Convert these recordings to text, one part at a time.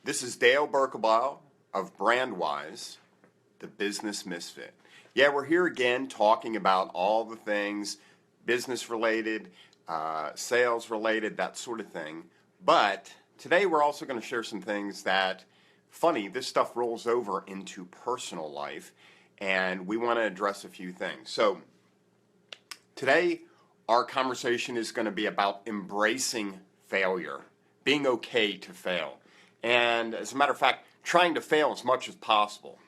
This is Dale Berkebile of Brandwise, the Business Misfit. Yeah, we're here again talking about all the things business related, sales related, that sort of thing. But today we're also going to share some things that, funny, this stuff rolls over into personal life, and we want to address a few things. So today our conversation is going to be about embracing failure, being okay to fail. And as a matter of fact, trying to fail as much as possible.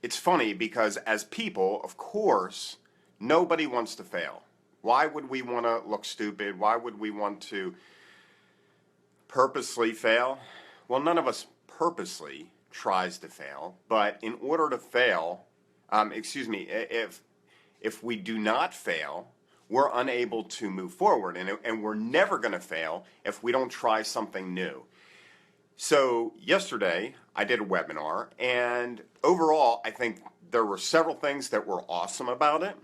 It's funny because as people, of course, nobody wants to fail. Why would we want to look stupid? Why would we want to purposely fail? Well, none of us purposely tries to fail, but in order to fail, if we do not fail, we're unable to move forward, and we're never going to fail if we don't try something new. So yesterday I did a webinar, and overall I think there were several things that were awesome about it,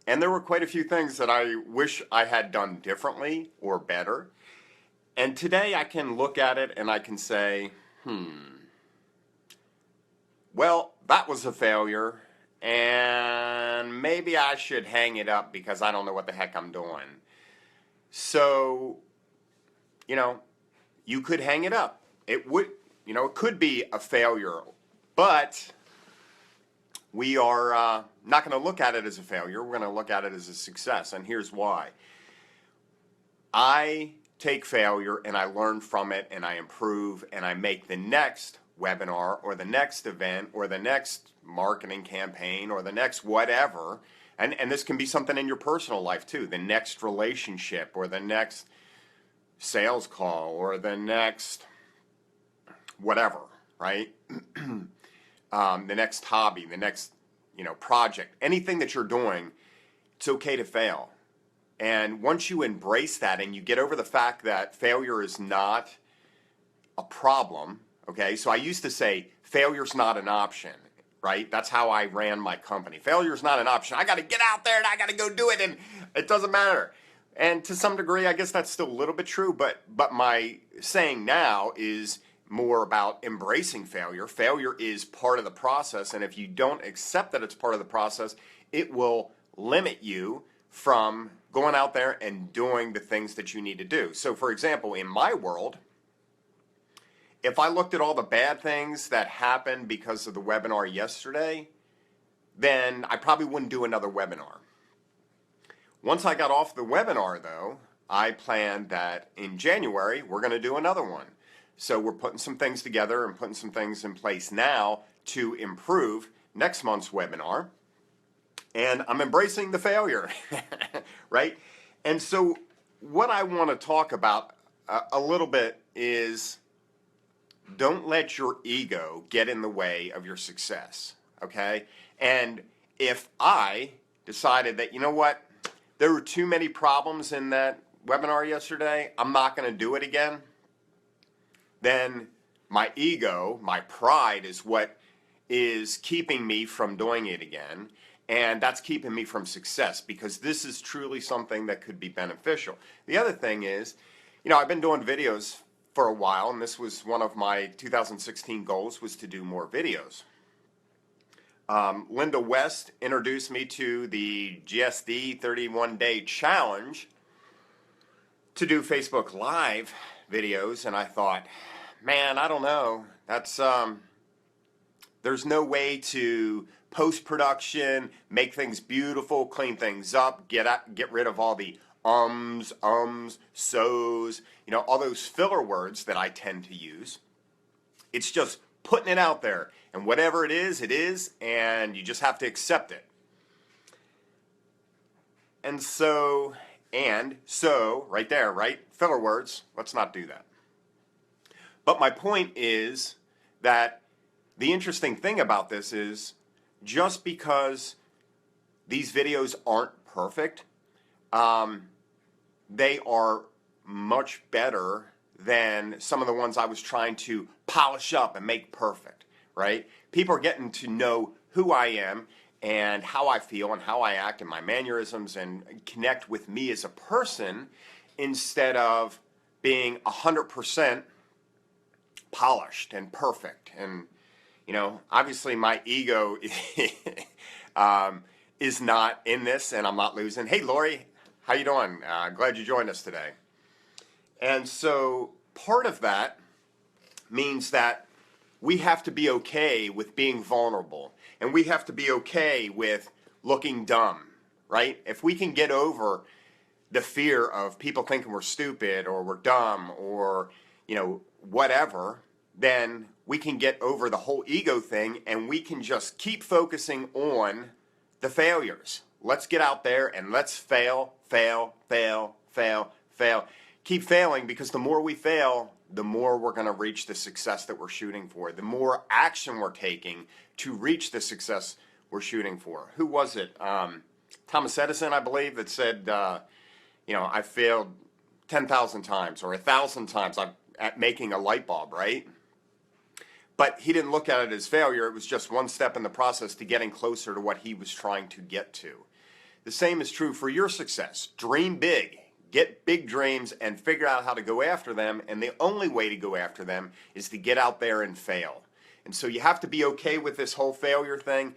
and there were quite a few things that I wish I had done differently or better. And today I can look at it and I can say, well, that was a failure, and maybe I should hang it up because I don't know what the heck I'm doing. So, you could hang it up. It could be a failure, but we are not going to look at it as a failure. We're going to look at it as a success, and here's why. I take failure and I learn from it and I improve and I make the next webinar or the next event or the next marketing campaign or the next whatever, and this can be something in your personal life too, the next relationship or the next sales call or the next whatever, right? The next hobby, the next project, anything that you're doing, it's okay to fail. And once you embrace that and you get over the fact that failure is not a problem, okay? So I used to say failure's not an option, right? That's how I ran my company. Failure's not an option. I got to get out there and I got to go do it, and it doesn't matter. And to some degree, I guess that's still a little bit true, but my saying now is more about embracing failure. Failure is part of the process, and if you don't accept that it's part of the process, it will limit you from going out there and doing the things that you need to do. So for example, in my world, if I looked at all the bad things that happened because of the webinar yesterday, then I probably wouldn't do another webinar. Once I got off the webinar though, I planned that in January we're going to do another one. So we're putting some things together and putting some things in place now to improve next month's webinar. And I'm embracing the failure, right? And so what I want to talk about a little bit is don't let your ego get in the way of your success, okay? And if I decided that, you know what, there were too many problems in that webinar yesterday, I'm not going to do it again, then my ego, my pride is what is keeping me from doing it again. And that's keeping me from success because this is truly something that could be beneficial. The other thing is, I've been doing videos for a while, and this was one of my 2016 goals, was to do more videos. Linda West introduced me to the GSD 31-day challenge to do Facebook Live videos, and I thought, man, I don't know. That's there's no way to post-production, make things beautiful, clean things up, get rid of all the ums, so's, all those filler words that I tend to use. It's just putting it out there, and whatever it is, and you just have to accept it. And so, right there, right? Filler words, let's not do that. But my point is that the interesting thing about this is just because these videos aren't perfect, they are much better than some of the ones I was trying to polish up and make perfect, right? People are getting to know who I am and how I feel and how I act and my mannerisms and connect with me as a person instead of being 100% polished and perfect. And, obviously my ego is not in this, and I'm not losing. Hey, Lori, how you doing? Glad you joined us today. And so part of that means that we have to be okay with being vulnerable, and we have to be okay with looking dumb, right? If we can get over the fear of people thinking we're stupid or we're dumb or, whatever, then we can get over the whole ego thing, and we can just keep focusing on the failures. Let's get out there and let's fail, fail, fail, fail, fail. Keep failing, because the more we fail, the more we're going to reach the success that we're shooting for. The more action we're taking to reach the success we're shooting for. Who was it? Thomas Edison, I believe, that said, I failed 10,000 times or 1,000 times at making a light bulb, right? But he didn't look at it as failure. It was just one step in the process to getting closer to what he was trying to get to. The same is true for your success. Dream big. Get big dreams and figure out how to go after them. And the only way to go after them is to get out there and fail. And so you have to be okay with this whole failure thing.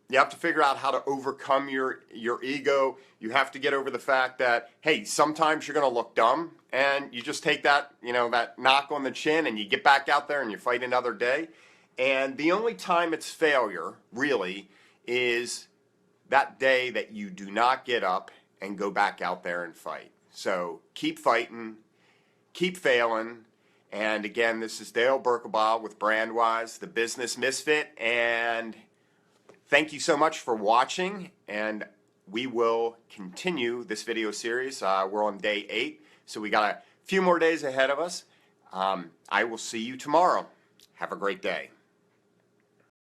You have to figure out how to overcome your ego. You have to get over the fact that, hey, sometimes you're going to look dumb, and you just take that, that knock on the chin, and you get back out there and you fight another day. And the only time it's failure, really, is that day that you do not get up and go back out there and fight. So keep fighting, keep failing. And again, this is Dale Berkelbaugh with Brandwise, the Business Misfit, and thank you so much for watching, and we will continue this video series. We're on day 8, so we got a few more days ahead of us. I will see you tomorrow. Have a great day.